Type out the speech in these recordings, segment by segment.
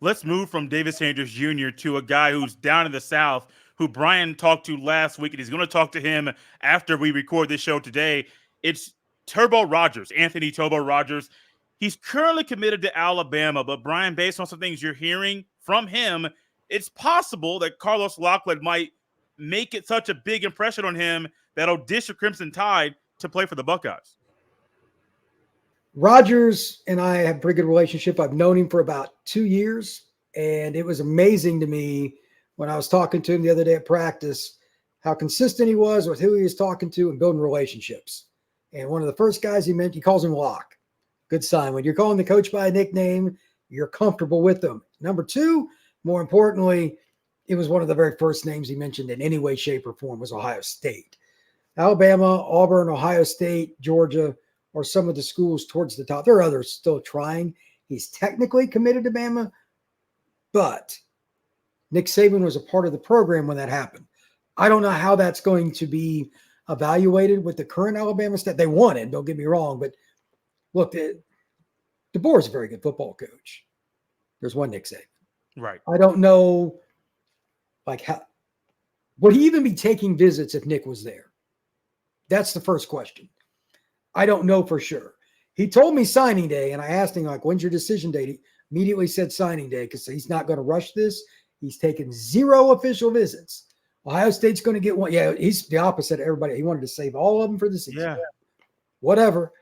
let's move from David Sanders Jr. to a guy who's down in the South, who Brian talked to last week, and he's going to talk to him after we record this show today. It's Turbo Rogers, Anthony Turbo Rogers. He's currently committed to Alabama, but Brian, based on some things you're hearing from him, it's possible that Carlos Locklyn might make it such a big impression on him that he'll dish the Crimson Tide to play for the Buckeyes. Rogers and I have a pretty good relationship. I've known him for about 2 years, and it was amazing to me when I was talking to him the other day at practice how consistent he was with who he was talking to and building relationships. And one of the first guys he mentioned, he calls him Lock. Good sign. When you're calling the coach by a nickname, you're comfortable with them. Number two, more importantly, it was one of the very first names he mentioned in any way, shape, or form was Ohio State. Alabama, Auburn, Ohio State, Georgia are some of the schools towards the top. There are others still trying. He's technically committed to Bama, but Nick Saban was a part of the program when that happened. I don't know how that's going to be evaluated with the current Alabama staff. They won it, don't get me wrong, but look, DeBoer is a very good football coach. There's one Nick Saban. Right. I don't know, like, how would he even be taking visits if Nick was there? That's the first question. I don't know for sure. He told me signing day, and I asked him, like, when's your decision date? He immediately said signing day because he's not going to rush this. He's taken 0 official visits. Ohio State's going to get one. Yeah, he's the opposite of everybody. He wanted to save all of them for the season. Yeah. Whatever.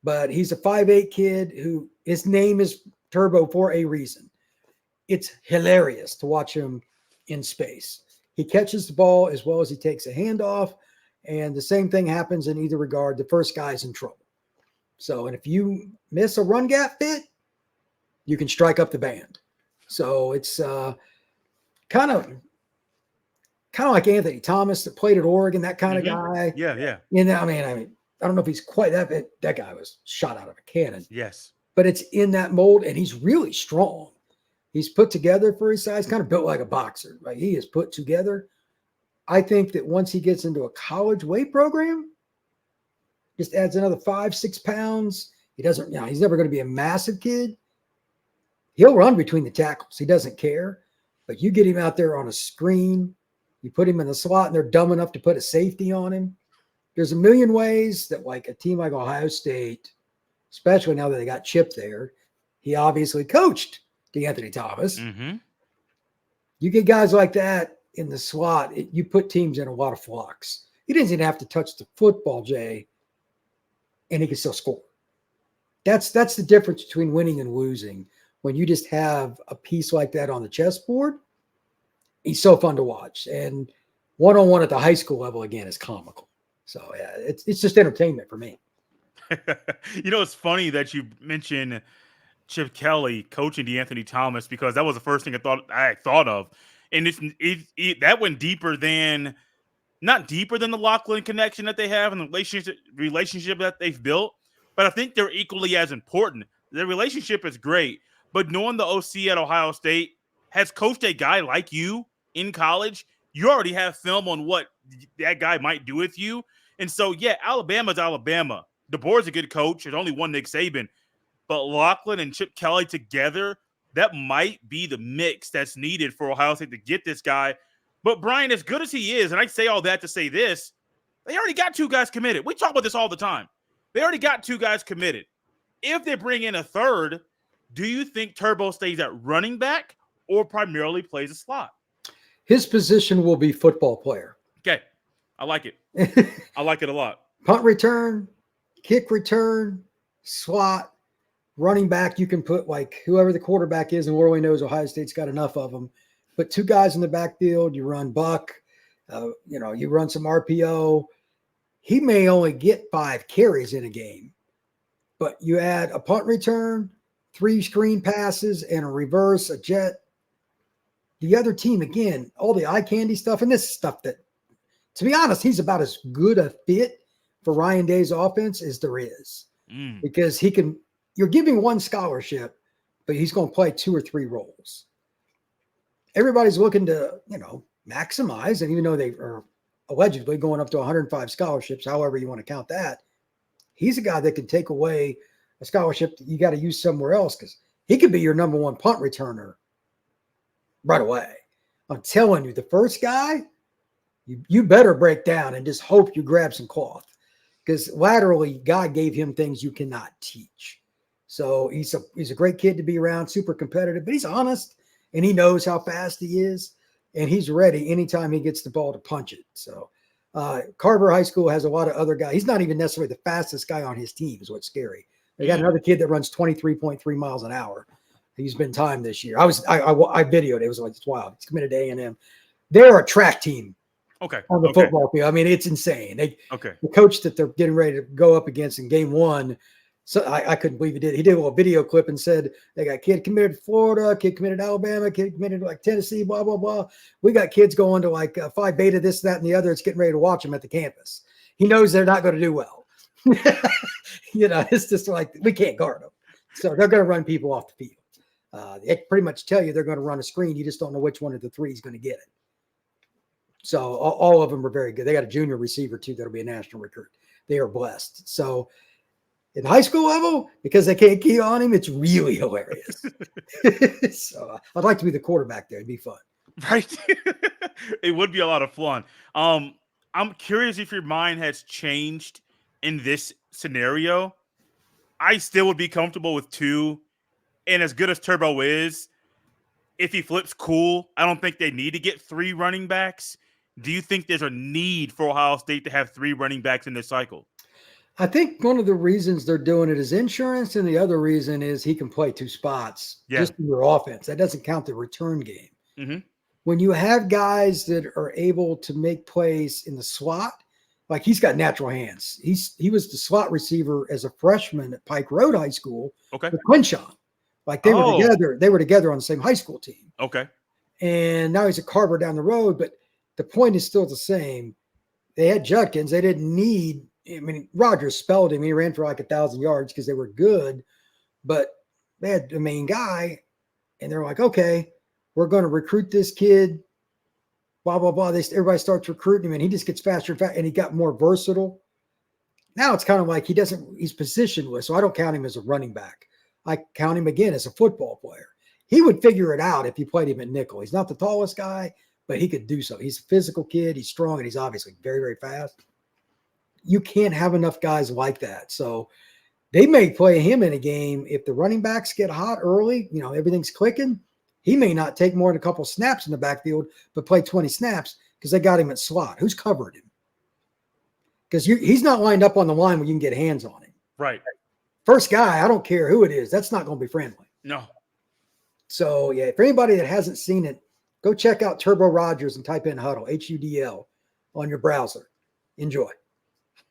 But he's a 5'8" kid who his name is Turbo for a reason. It's hilarious to watch him in space. He catches the ball as well as he takes a handoff. And the same thing happens in either regard. The first guy's in trouble. So, and if you miss a run gap fit, you can strike up the band. So it's kind of like Anthony Thomas that played at Oregon, that kind of guy. Yeah. I mean, I don't know if he's quite that big. That guy was shot out of a cannon. Yes. But it's in that mold, and he's really strong. He's put together for his size, kind of built like a boxer. Right? He is put together. I think that once he gets into a college weight program, just adds another 5-6 pounds. He's never going to be a massive kid. He'll run between the tackles. He doesn't care. But you get him out there on a screen, you put him in the slot, and they're dumb enough to put a safety on him. There's a million ways that, like, a team like Ohio State, especially now that they got Chip there, he obviously coached DeAnthony Thomas. Mm-hmm. You get guys like that in the slot, you put teams in a lot of flocks. He doesn't even have to touch the football, Jay, and he can still score. That's the difference between winning and losing. When you just have a piece like that on the chessboard, he's so fun to watch. And one-on-one at the high school level, again, is comical. So, yeah, it's just entertainment for me. It's funny that you mentioned Chip Kelly coaching DeAnthony Thomas because that was the first thing I thought of. And that went not deeper than the Locklyn connection that they have and the relationship that they've built, but I think they're equally as important. The relationship is great, but knowing the OC at Ohio State has coached a guy like you in college, you already have film on what that guy might do with you. And so, yeah, Alabama's Alabama. DeBoer's a good coach. There's only one Nick Saban. But Locklyn and Chip Kelly together, that might be the mix that's needed for Ohio State to get this guy. But Brian, as good as he is, and I say all that to say this, they already got 2 guys committed. We talk about this all the time. They already got 2 guys committed. If they bring in a third, do you think Turbo stays at running back or primarily plays a slot? His position will be football player. Okay. I like it. I like it a lot. Punt return, kick return, slot, running back. You can put, like, whoever the quarterback is, and Worley knows Ohio State's got enough of them. Put 2 guys in the backfield. You run Buck. You run some RPO. He may only get 5 carries in a game, but you add a punt return, 3 screen passes, and a reverse, a jet. The other team, again, all the eye candy stuff, and this stuff that, to be honest, he's about as good a fit for Ryan Day's offense as there is. Because you're giving 1 scholarship, but he's going to play 2 or 3 roles. Everybody's looking to, maximize, and even though they are allegedly going up to 105 scholarships, however you want to count that, he's a guy that can take away a scholarship that you got to use somewhere else because he could be your number 1 punt returner right away. I'm telling you, the first guy, you better break down and just hope you grab some cloth, because laterally, God gave him things you cannot teach. So he's a great kid to be around, super competitive, but he's honest and he knows how fast he is, and he's ready anytime he gets the ball to punch it. So Carver High School has a lot of other guys. He's not even necessarily the fastest guy on his team, is what's scary. They got another kid that runs 23.3 miles an hour. He's been timed this year. I videoed it. It was like, it's wild. He's committed to A&M. They're a track team. Okay. On the football field. I mean, it's insane. The coach that they're getting ready to go up against in game one, so I couldn't believe he did. He did a little video clip and said they got kid committed to Florida, kid committed to Alabama, kid committed to like Tennessee, blah, blah, blah. We got kids going to like Phi Beta, this, that, and the other. It's getting ready to watch them at the campus. He knows they're not going to do well. It's just like, we can't guard them. So they're going to run people off the field. They pretty much tell you they're going to run a screen. You just don't know which one of the three is going to get it. So all of them are very good. They got a junior receiver too that'll be a national recruit. They are blessed. So in the high school level, because they can't key on him, it's really hilarious. So I'd like to be the quarterback there. It'd be fun. Right. It would be a lot of fun. I'm curious if your mind has changed in this scenario. I still would be comfortable with 2. And as good as Turbo is, if he flips, cool. I don't think they need to get 3 running backs. Do you think there's a need for Ohio State to have 3 running backs in this cycle? I think one of the reasons they're doing it is insurance, and the other reason is he can play 2 spots just in your offense. That doesn't count the return game. Mm-hmm. When you have guys that are able to make plays in the slot, like he's got natural hands. He was the slot receiver as a freshman at Pike Road High School with Quinshawn. Like they were together. They were together on the same high school team. Okay. And now he's a Carver down the road, but the point is still the same. They had Judkins. They didn't need. I mean, Rogers spelled him. He ran for like 1,000 yards because they were good, but they had the main guy, and they're like, okay, we're going to recruit this kid. Blah blah blah. Everybody starts recruiting him, and he just gets faster and faster, and he got more versatile. Now it's kind of like he's positionless, so I don't count him as a running back. I count him again as a football player. He would figure it out if you played him at nickel. He's not the tallest guy, but he could do so. He's a physical kid. He's strong, and he's obviously very, very fast. You can't have enough guys like that. So they may play him in a game. If the running backs get hot early, everything's clicking, he may not take more than a couple snaps in the backfield, but play 20 snaps because they got him at slot. Who's covered him? Because he's not lined up on the line where you can get hands on him. Right. First guy, I don't care who it is. That's not going to be friendly. No. So, yeah, for anybody that hasn't seen it, go check out Turbo Rogers and type in Huddle, HUDL, on your browser. Enjoy.